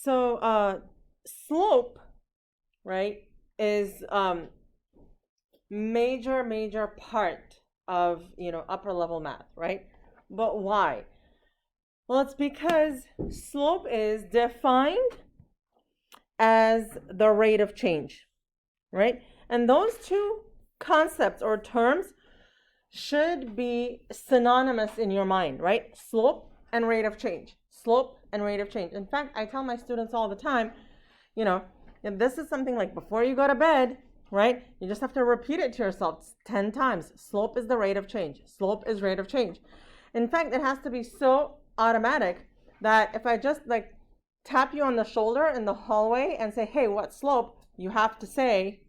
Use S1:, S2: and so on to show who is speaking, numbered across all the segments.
S1: So slope, right, is major part of, upper level math, right? But why? Well, it's because slope is defined as the rate of change, right? And those two concepts or terms should be synonymous in your mind, right? Slope and rate of change. Slope and rate of change. In fact, I tell my students all the time, if this is something like before you go to bed, right? You just have to repeat it to yourself 10 times. Slope is the rate of change. Slope is rate of change. In fact, it has to be so automatic that if I just tap you on the shoulder in the hallway and say, hey, what slope? You have to say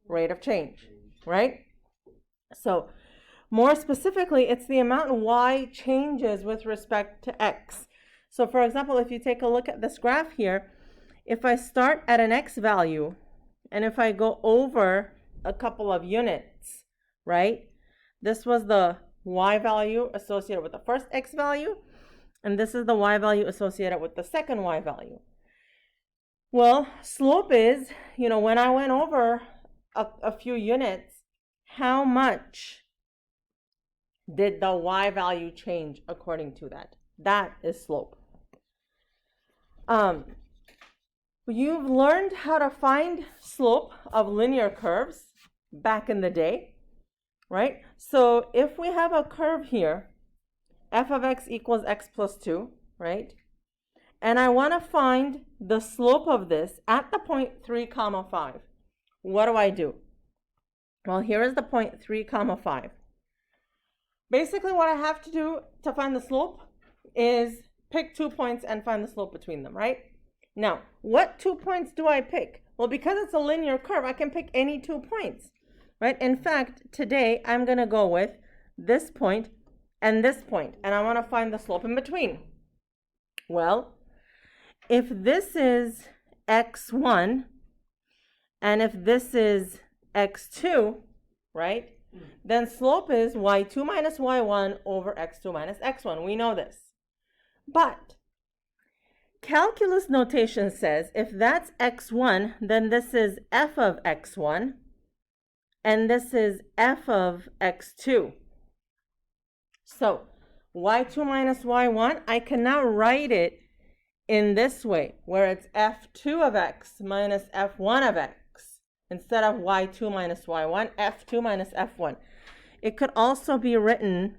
S1: rate of change, right? So more specifically, it's the amount y changes with respect to x. So for example, if you take a look at this graph here, if I start at an x value and if I go over a couple of units, right? This was the y value associated with the first x value, and this is the y value associated with the second y value. Well, slope is, when I went over a few units, how much did the y value change according to that? That is slope. You've learned how to find slope of linear curves back in the day, right? So if we have a curve here, f of x equals x plus 2, right? And I want to find the slope of this at the point 3 comma 5. What do? Well, here is the point 3 comma 5. Basically, what I have to do to find the slope is pick 2 points and find the slope between them, right? Now, what 2 points do I pick? Well, because it's a linear curve, I can pick any 2 points, right? In fact, today, I'm going to go with this point, and I want to find the slope in between. Well, if this is x1, and if this is x2, right, then slope is y2 minus y1 over x2 minus x1. We know this. But calculus notation says if that's x1, then this is f of x1, and this is f of x2. So y2 minus y1, I can now write it in this way, where it's f2 of x minus f1 of x, instead of y2 minus y1, f2 minus f1. It could also be written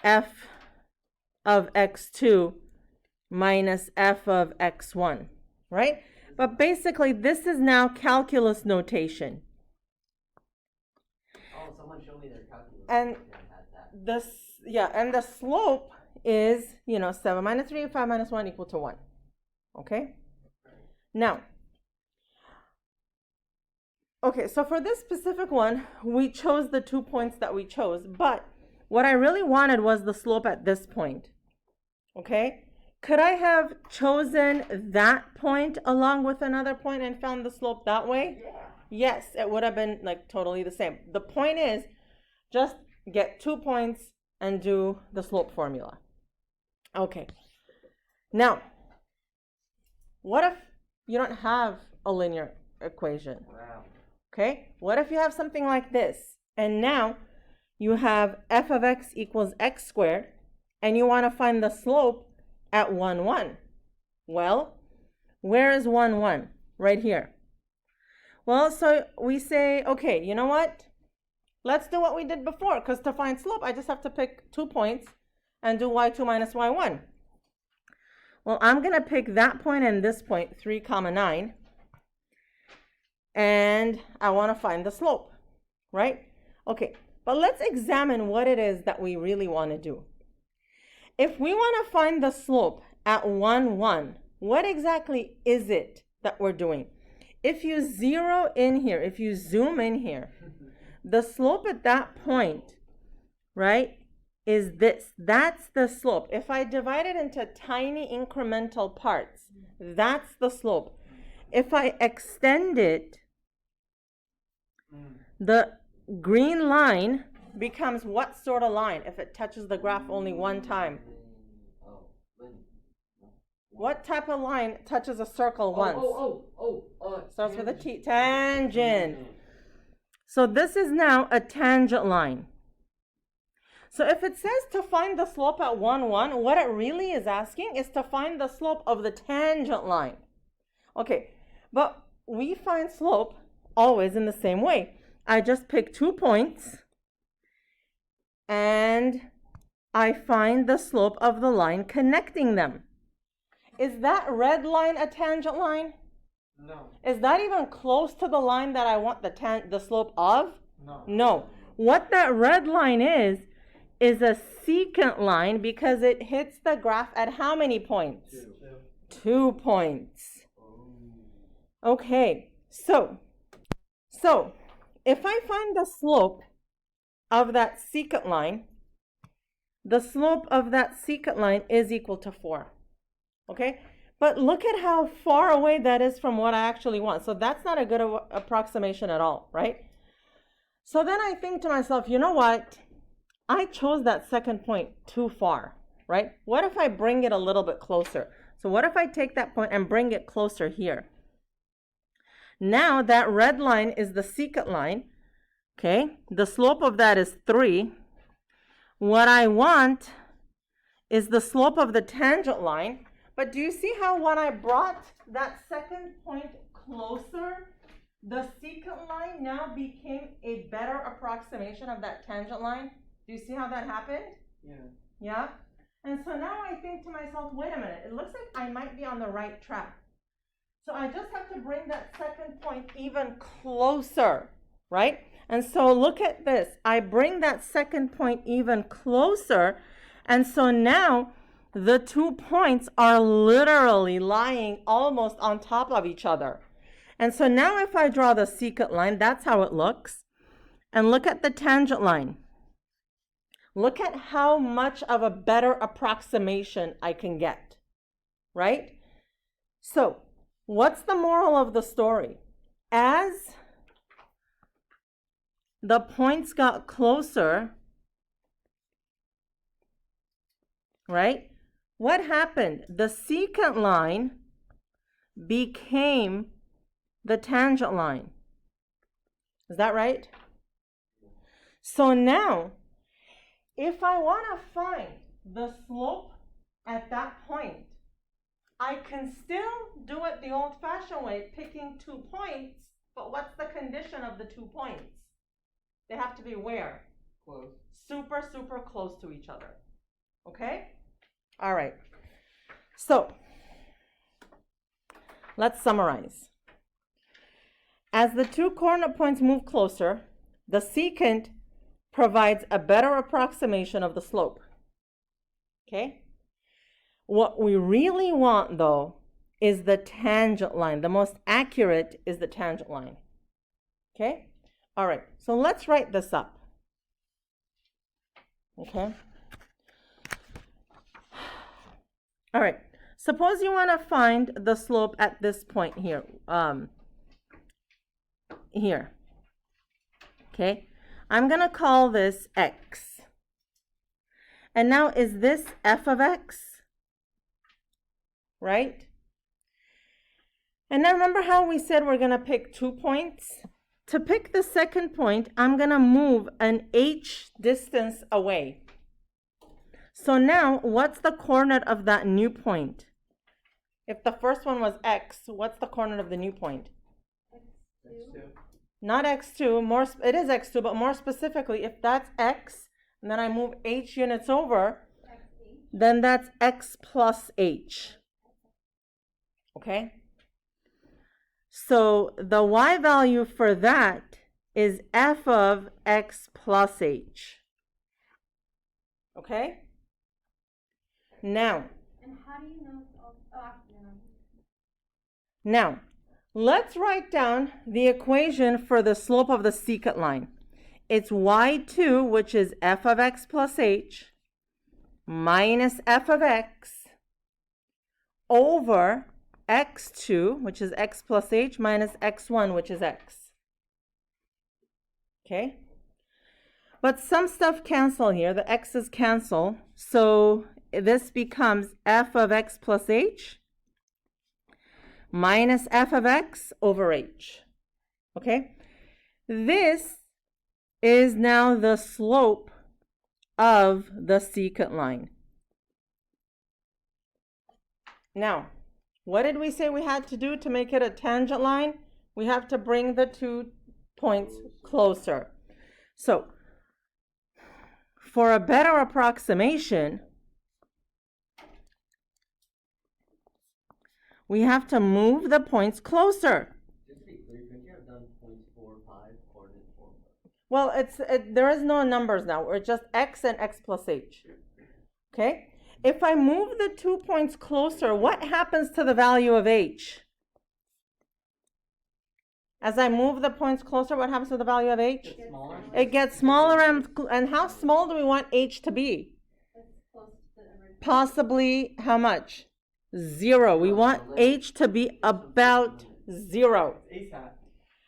S1: f of x2 minus f of x1, right? But basically, this is now calculus notation.
S2: Oh, someone showed me their calculus.
S1: And the slope is, 7 minus 3, 5 minus 1 equal to 1. Okay? Now, so for this specific one, we chose the 2 points that we chose, but what I really wanted was the slope at this point. Okay? Could I have chosen that point along with another point and found the slope that way?
S2: Yeah.
S1: Yes, it would have been totally the same. The point is just get 2 points and do the slope formula. Okay. Now, what if you don't have a linear equation?
S2: Wow.
S1: Okay? What if you have something like this? And now you have f of x equals x squared, and you want to find the slope at 1, 1. Well, where is 1, 1? Right here. Well, so we say, okay, you know what? Let's do what we did before, because to find slope, I just have to pick 2 points and do y2 minus y1. Well, I'm going to pick that point and this point, 3 comma 9, and I want to find the slope, right? Okay, but let's examine what it is that we really want to do. If we want to find the slope at 1, 1, what exactly is it that we're doing? If you zero in here, if you zoom in here, the slope at that point, right, is this. That's the slope. If I divide it into tiny incremental parts, that's the slope. If I extend it, the green line becomes what sort of line if it touches the graph only one time? What type of line touches a circle once? Starts with a T. Tangent. So this is now a tangent line. So if it says to find the slope at 1, 1, what it really is asking is to find the slope of the tangent line. Okay, but we find slope always in the same way. I just pick 2 points and I find the slope of the line connecting them. Is that red line a tangent line?
S2: No.
S1: Is that even close to the line that I want the slope of?
S2: No.
S1: No. What that red line is a secant line because it hits the graph at how many points? 2 points. Okay, so if I find the slope of that secant line, the slope of that secant line is equal to 4. Okay, but look at how far away that is from what I actually want. So that's not a good approximation at all, right? So then I think to myself, you know what? I chose that second point too far, right? What if I bring it a little bit closer? So what if I take that point and bring it closer here? Now that red line is the secant line, okay? The slope of that is 3. What I want is the slope of the tangent line. But do you see how when I brought that second point closer, the secant line now became a better approximation of that tangent line? Do you see how that happened?
S2: Yeah.
S1: Yeah? And so now I think to myself, wait a minute, it looks like I might be on the right track. So I just have to bring that second point even closer, right? And so look at this. I bring that second point even closer. And so now the 2 points are literally lying almost on top of each other. And so now if I draw the secant line, that's how it looks. And look at the tangent line. Look at how much of a better approximation I can get, right? So what's the moral of the story? As the points got closer, right? What happened? The secant line became the tangent line. Is that right? So now, if I want to find the slope at that point, I can still do it the old-fashioned way, picking 2 points, but what's the condition of the 2 points? They have to be where?
S2: Close.
S1: Super, super close to each other. Okay? All right. So, let's summarize. As the 2 coordinate points move closer, the secant provides a better approximation of the slope. Okay? What we really want, though, is the tangent line. The most accurate is the tangent line. Okay? All right. So let's write this up. Okay? All right. Suppose you want to find the slope at this point here. Here. Okay? I'm going to call this x. And now is this f of x? Right? And now remember how we said we're going to pick 2 points? To pick the second point, I'm going to move an h distance away. So now, what's the coordinate of that new point? If the first one was x, what's the coordinate of the new point?
S2: X2.
S1: Not x2, it is x2, but more specifically, if that's x, and then I move h units over, then that's x plus h. Okay? So the y value for that is f of x plus h. Okay? Now.
S3: And how do you know?
S1: Now, let's write down the equation for the slope of the secant line. It's y2, which is f of x plus h, minus f of x, over x2, which is x plus h, minus x1, which is x. Okay? But some stuff cancel here. The x's cancel. So this becomes f of x plus h minus f of x over h. Okay? This is now the slope of the secant line. Now, what did we say we had to do to make it a tangent line? We have to bring the 2 points closer. So, for a better approximation, we have to move the points closer.
S3: Just to be clear, couldn't you have done 0.45 coordinate 4?
S1: Well, there is no numbers now. We're just x and x plus h. Okay? If I move the 2 points closer, what happens to the value of h? As I move the points closer, what happens to the value of h? It gets smaller, and how small do we want h to be? Possibly how much? 0. We want h to be about 0.
S2: ASAP.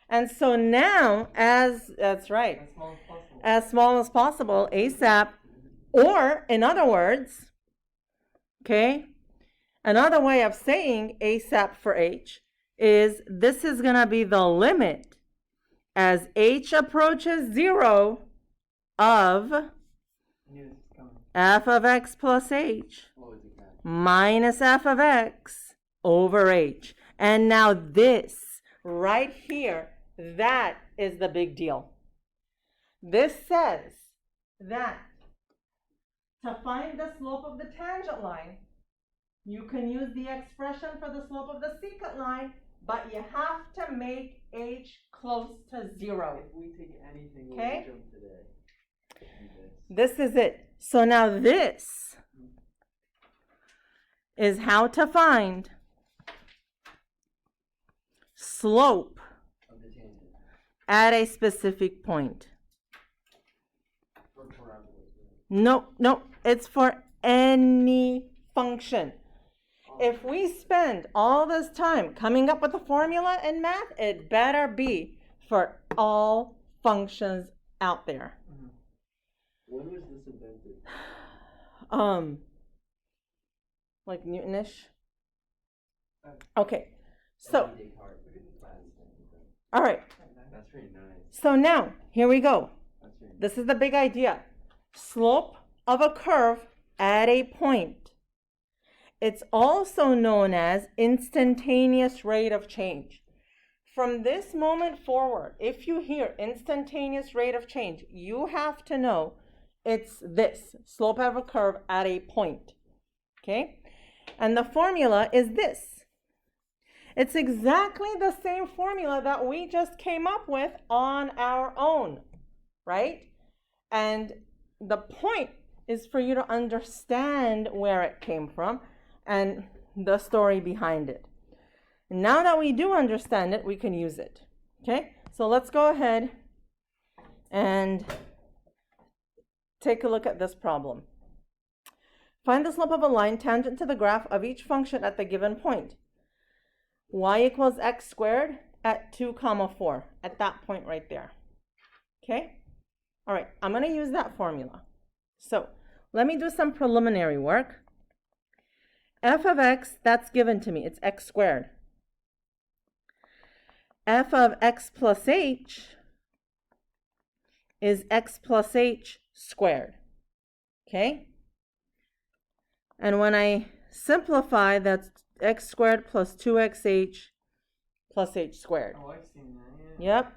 S1: And so now, that's right,
S2: As small as possible.
S1: ASAP, or in other words, okay, another way of saying ASAP for h is this is going to be the limit as h approaches 0 of
S2: I knew this was coming.
S1: f of x plus h
S3: What was it, Kat?
S1: minus f of x over h. And now this right here, that is the big deal. This says that to find the slope of the tangent line, you can use the expression for the slope of the secant line, but you have to make h close to 0.
S3: If we take anything, we'll
S1: Okay.
S3: jump today.
S1: This is it. So now this is how to find slope
S3: Of the tangent.
S1: at a specific point.
S3: For parabolas.
S1: No, it's for any function. If we spend all this time coming up with a formula in math, it better be for all functions out there.
S3: When was this invented?
S1: Like Newtonish. Okay, so,
S3: Descartes. Look at the plans.
S1: all right.
S3: That's very nice.
S1: So now, here we go.
S3: That's very nice.
S1: This is the big idea. Slope of a curve at a point. It's also known as instantaneous rate of change. From this moment forward, if you hear instantaneous rate of change, you have to know it's this, slope of a curve at a point. Okay? And the formula is this. It's exactly the same formula that we just came up with on our own, right? And the point is for you to understand where it came from and the story behind it. Now that we do understand it, we can use it. Okay? So let's go ahead and take a look at this problem. Find the slope of a line tangent to the graph of each function at the given point. Y equals x squared at 2, 4, at that point right there. Okay? All right, I'm going to use that formula. So let me do some preliminary work. F of x, that's given to me. It's x squared. F of x plus h is x plus h squared. Okay? And when I simplify, that's x squared plus 2xh plus h squared.
S2: Oh, I've seen that. Yeah.
S1: Yep.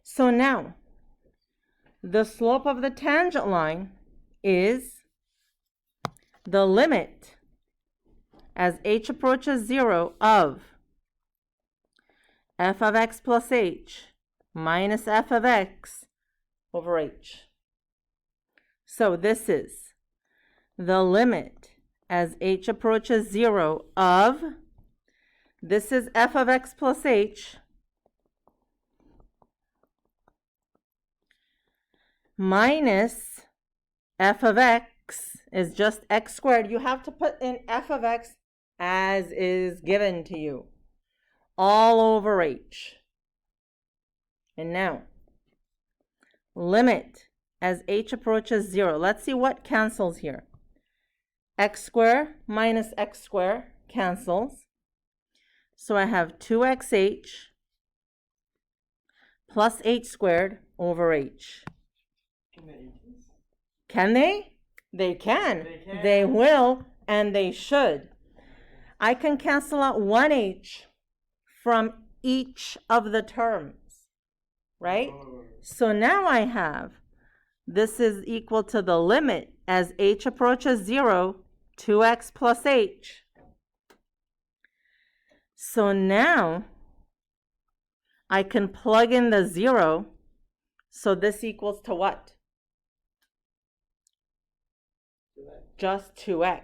S1: So now, the slope of the tangent line is the limit as h approaches 0 of f of x plus h minus f of x over h. So this is the limit as h approaches 0 of, this is f of x plus h minus f of x is just x squared. You have to put in f of x as is given to you, all over h. And now, limit as h approaches 0. Let's see what cancels here. X squared minus x squared cancels. So I have 2xh plus h squared over h.
S2: Can the H's?
S1: Can they? They can.
S2: They can.
S1: They will, and they should. I can cancel out 1h from each of the terms, right?
S2: Oh.
S1: So now I have, this is equal to the limit as h approaches 0, 2x plus h. So now I can plug in the 0. So this equals to what? Just 2x.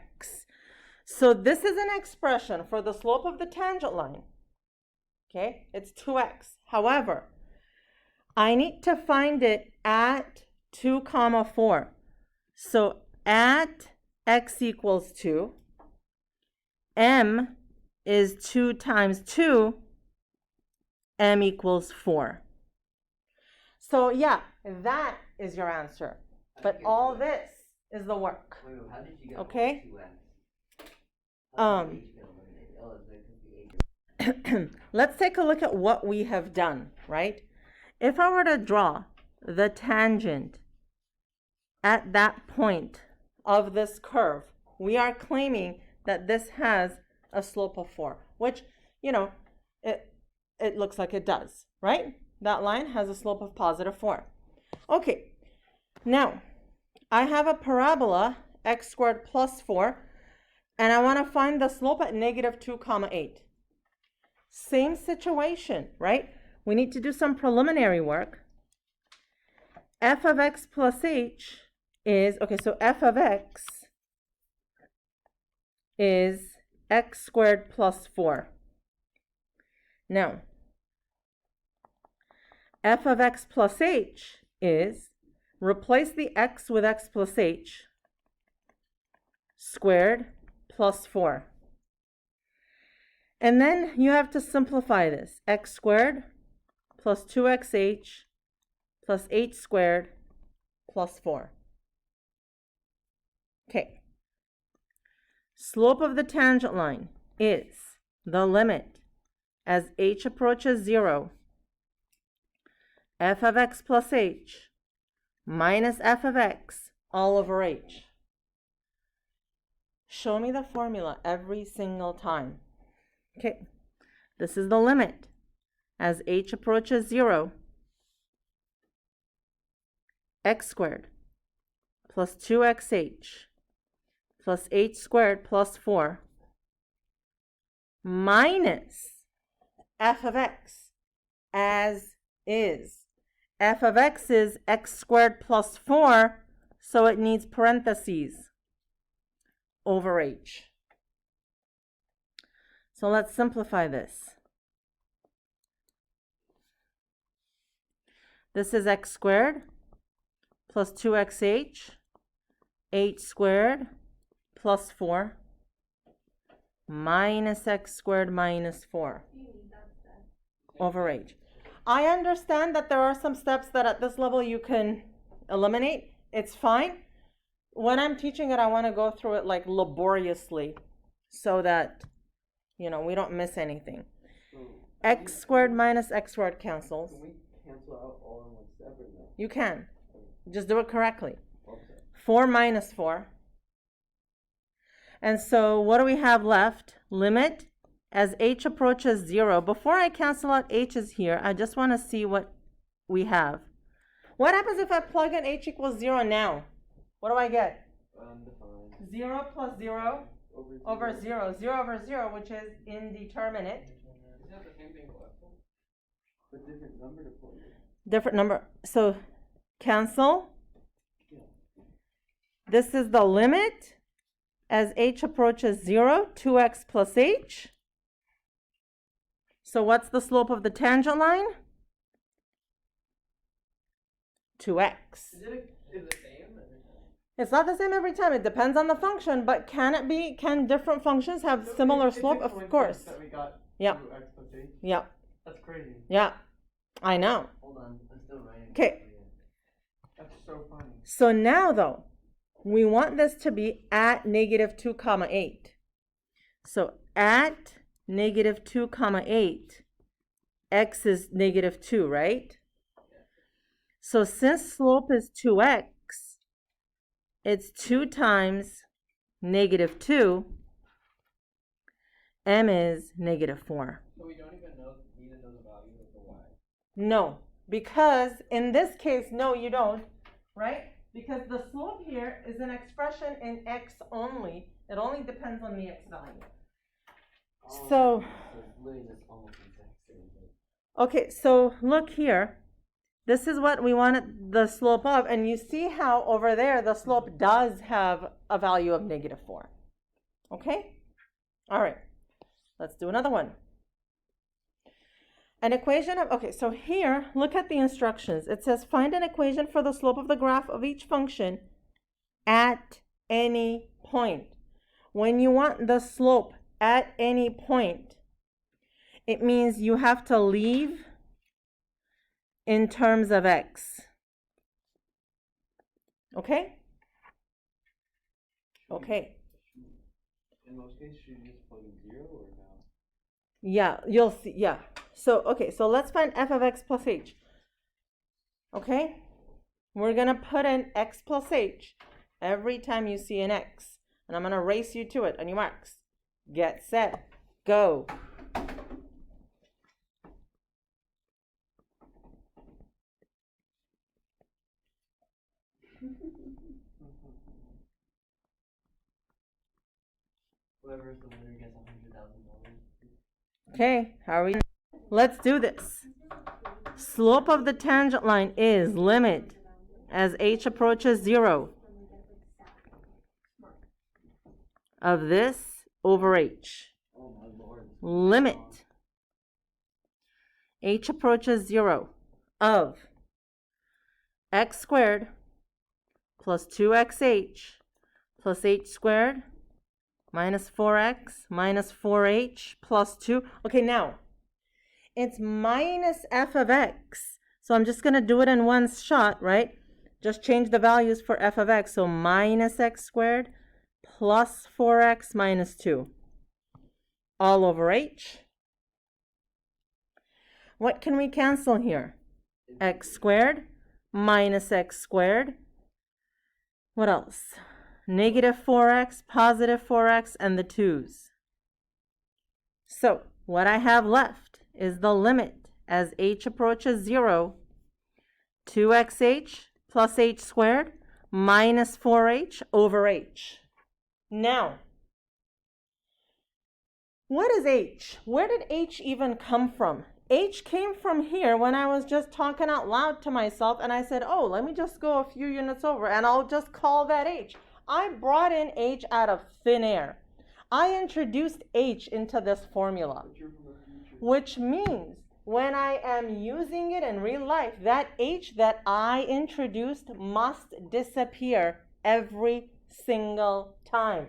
S1: So this is an expression for the slope of the tangent line. Okay, it's 2x. However, I need to find it at 2, 4. So at x equals 2, m is 2 times 2, m equals 4. So yeah, that is your answer. But all this is the work.
S3: Wait, how did you get
S1: Okay.
S3: 2x? Oh, is it 'cause the h-
S1: Let's take a look at what we have done, right? If I were to draw the tangent at that point of this curve, we are claiming that this has a slope of 4, which, you know, it looks like it does, right? That line has a slope of positive 4. Okay, now I have a parabola, x squared plus 4, and I want to find the slope at negative 2, 8. Same situation, right? We need to do some preliminary work. F of x plus h is, okay, so f of x is x squared plus 4. Now, f of x plus h is, replace the x with x plus h, squared plus 4. And then you have to simplify this. X squared plus 2xh plus h squared plus 4. Okay. Slope of the tangent line is the limit as h approaches 0, f of x plus h minus f of x all over h. Show me the formula every single time. Okay, this is the limit as h approaches 0, x squared plus 2xh plus h squared plus 4 minus f of x as is. F of x is x squared plus 4, so it needs parentheses over h. So let's simplify this. This is x squared plus 2xh, h squared plus 4 minus x squared minus 4 over h. I understand that there are some steps that at this level you can eliminate. It's fine. When I'm teaching it, I want to go through it like laboriously so that, you know, we don't miss anything. X squared minus x squared cancels.
S2: Can we cancel out all in one step or no?
S1: You can. Just do it correctly.
S2: Okay.
S1: 4 minus 4. And so what do we have left? Limit as h approaches 0. Before I cancel out h's here, I just want to see what we have. What happens if I plug in h equals 0 now? What do I get?
S2: Undefined.
S1: 0 plus 0 over 0. 0 over 0, which is indeterminate.
S3: Isn't that the same thing for x?
S2: A different number to plug in.
S1: Different number. So cancel. This is the limit as h approaches 0, 2x plus h. So what's the slope of the tangent line? 2x.
S3: Is it the same every time?
S1: It's not the same every time. It depends on the function, but can different functions have similar slope? Of course.
S2: That we got
S1: Yep.
S2: through x plus h.
S1: Yep.
S2: That's crazy.
S1: Yeah. I know.
S3: Hold on, I'm still writing.
S1: Okay.
S2: That's so funny.
S1: So now though, we want this to be at negative 2, 8. So at negative 2 comma 8, x is negative 2, right? So since slope is 2x, it's 2 times negative 2, m is negative 4.
S3: So we don't even need to know the value of the y.
S1: No, because in this case, no, you don't, right? Because the slope here is an expression in x only. It only depends on the x value. So
S3: it's literally just almost the exact same thing.
S1: okay, so look here. This is what we wanted the slope of, and you see how over there the slope does have a value of negative 4. Okay? All right, let's do another one. An equation of, okay, so here, look at the instructions. It says find an equation for the slope of the graph of each function at any point. When you want the slope at any point, it means you have to leave in terms of x. Okay? Okay.
S2: In most cases, should you just plug in 0 or no?
S1: Yeah, you'll see. Yeah. So, okay, so let's find f of x plus h. Okay? We're going to put in x plus h every time you see an x. And I'm going to race you to it on your marks. Get set. Go.
S3: Whoever's the winner gets $100,000.
S1: Okay, how are we? Let's do this. Slope of the tangent line is limit as h approaches 0 of this over h.
S3: Oh my lord.
S1: Limit h approaches 0 of x squared plus 2xh plus h squared minus 4x minus 4h plus 2. Okay, now it's minus f of x. So I'm just going to do it in one shot, right? Just change the values for f of x. So minus x squared plus 4x minus 2 all over h. What can we cancel here? X squared minus x squared. What else? Negative 4x, positive 4x, and the 2's. So what I have left is the limit as h approaches 0, 2xh plus h squared minus 4h over h. Now, what is h? Where did h even come from? H came from here when I was just talking out loud to myself, and I said, oh, let me just go a few units over, and I'll just call that h. I brought in h out of thin air. I introduced h into this formula, which means when I am using it in real life, that h that I introduced must disappear every single time.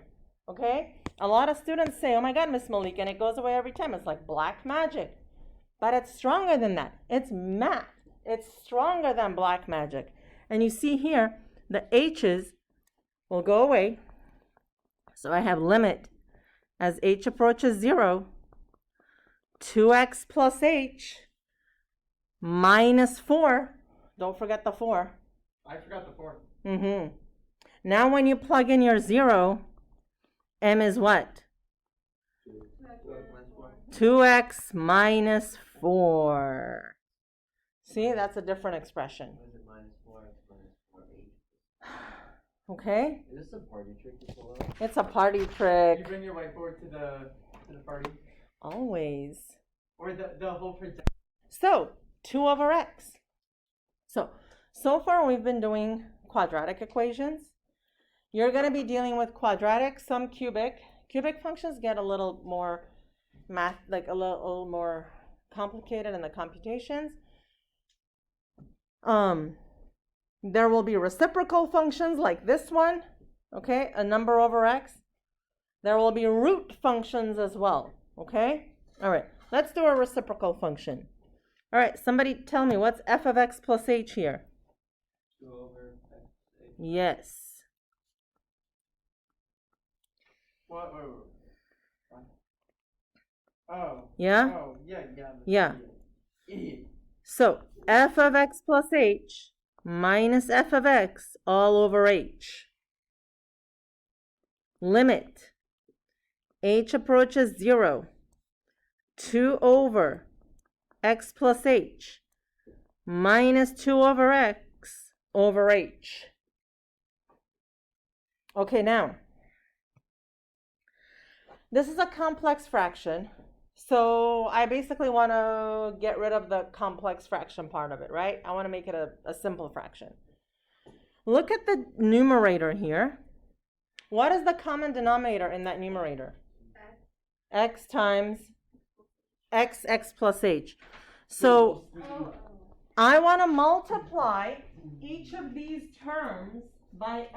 S1: Okay? A lot of students say, oh my God, Miss Malik, and it goes away every time. It's like black magic. But it's stronger than that. It's math. It's stronger than black magic. And you see here, the h's will go away. So I have limit as h approaches 0, 2x plus h minus 4. Don't forget the 4.
S2: I forgot the 4.
S1: Now when you plug in your 0, m is what? 2x minus 4. See, that's a different expression.
S3: What is it? Minus 4x minus 4h.
S1: Okay?
S3: Is this a party trick to pull out?
S1: It's a party
S2: Did you
S1: trick.
S2: bring your whiteboard to the party?
S1: Always.
S2: Or the whole project?
S1: So, 2 over x. So far we've been doing quadratic equations. You're going to be dealing with quadratic, some cubic. Cubic functions get a little more math, like a little more complicated in the computations. There will be reciprocal functions like this one, okay, a number over x. There will be root functions as well, okay? All right, let's do a reciprocal function. All right, somebody tell me, what's f of x plus h here?
S3: 2 over x.
S1: Yes.
S2: What? Oh.
S1: Yeah?
S2: Oh, yeah.
S1: Yeah.
S2: Idiot.
S1: So f of x plus h minus f of x all over h. Limit h approaches 0, 2 over x plus h minus 2 over x over h. Okay, now, this is a complex fraction, so I basically want to get rid of the complex fraction part of it, right? I want to make it a simple fraction. Look at the numerator here. What is the common denominator in that numerator? X times x plus h. So I want to multiply each of these terms by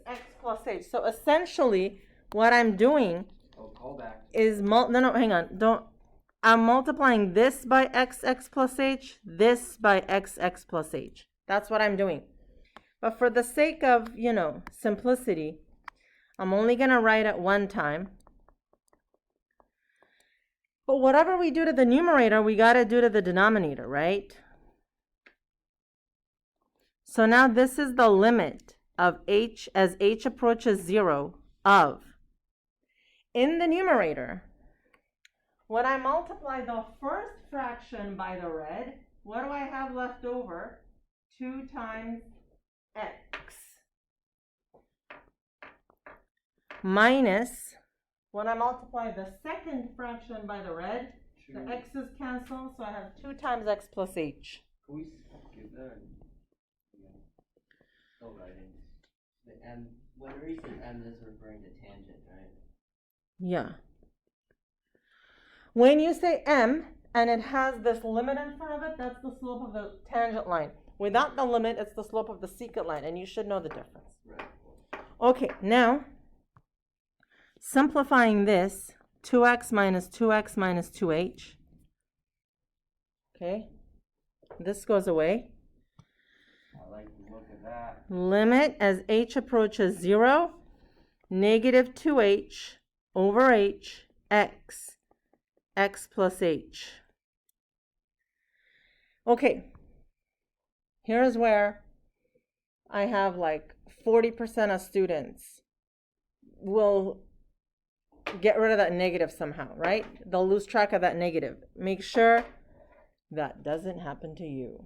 S1: x plus h. So essentially, what I'm doing is hang on. I'm multiplying this by x plus h, this by x plus h. That's what I'm doing. But for the sake of, simplicity, I'm only going to write it one time. But whatever we do to the numerator, we got to do to the denominator, right? So now this is the limit of h as h approaches 0 of. In the numerator, when I multiply the first fraction by the red, what do I have left over? 2 times x. Minus, when I multiply the second fraction by the red, the x's cancel, so I have 2 times x plus h.
S2: Can we skip that?
S3: Oh, right. The m, whenever you say m, this is referring to tangent, right?
S1: Yeah. When you say m and it has this limit in front of it, that's the slope of the tangent line. Without the limit, it's the slope of the secant line, and you should know the difference.
S3: Right.
S1: Okay, now, simplifying this, 2x minus 2x minus 2h. Okay, this goes away.
S2: I like the look of that.
S1: Limit as h approaches 0, negative 2h over h, x plus h. Okay, here's where I have like 40% of students will get rid of that negative somehow, right? They'll lose track of that negative. Make sure that doesn't happen to you.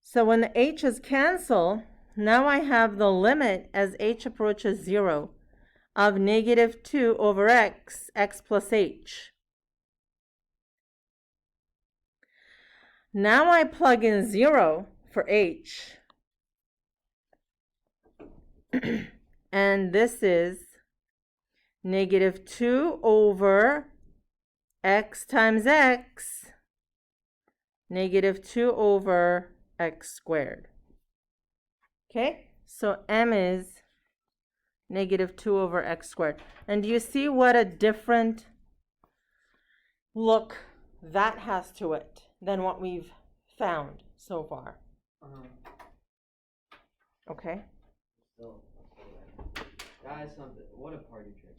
S1: So when the h's cancel, now I have the limit as h approaches 0 of negative 2 over x plus h. Now I plug in 0 for h. And this is negative 2 over x times x, negative 2 over x squared. Okay, so m is negative 2 over x squared. And do you see what a different look that has to it than what we've found so far? Okay.
S3: So, guys, something. What a party trick.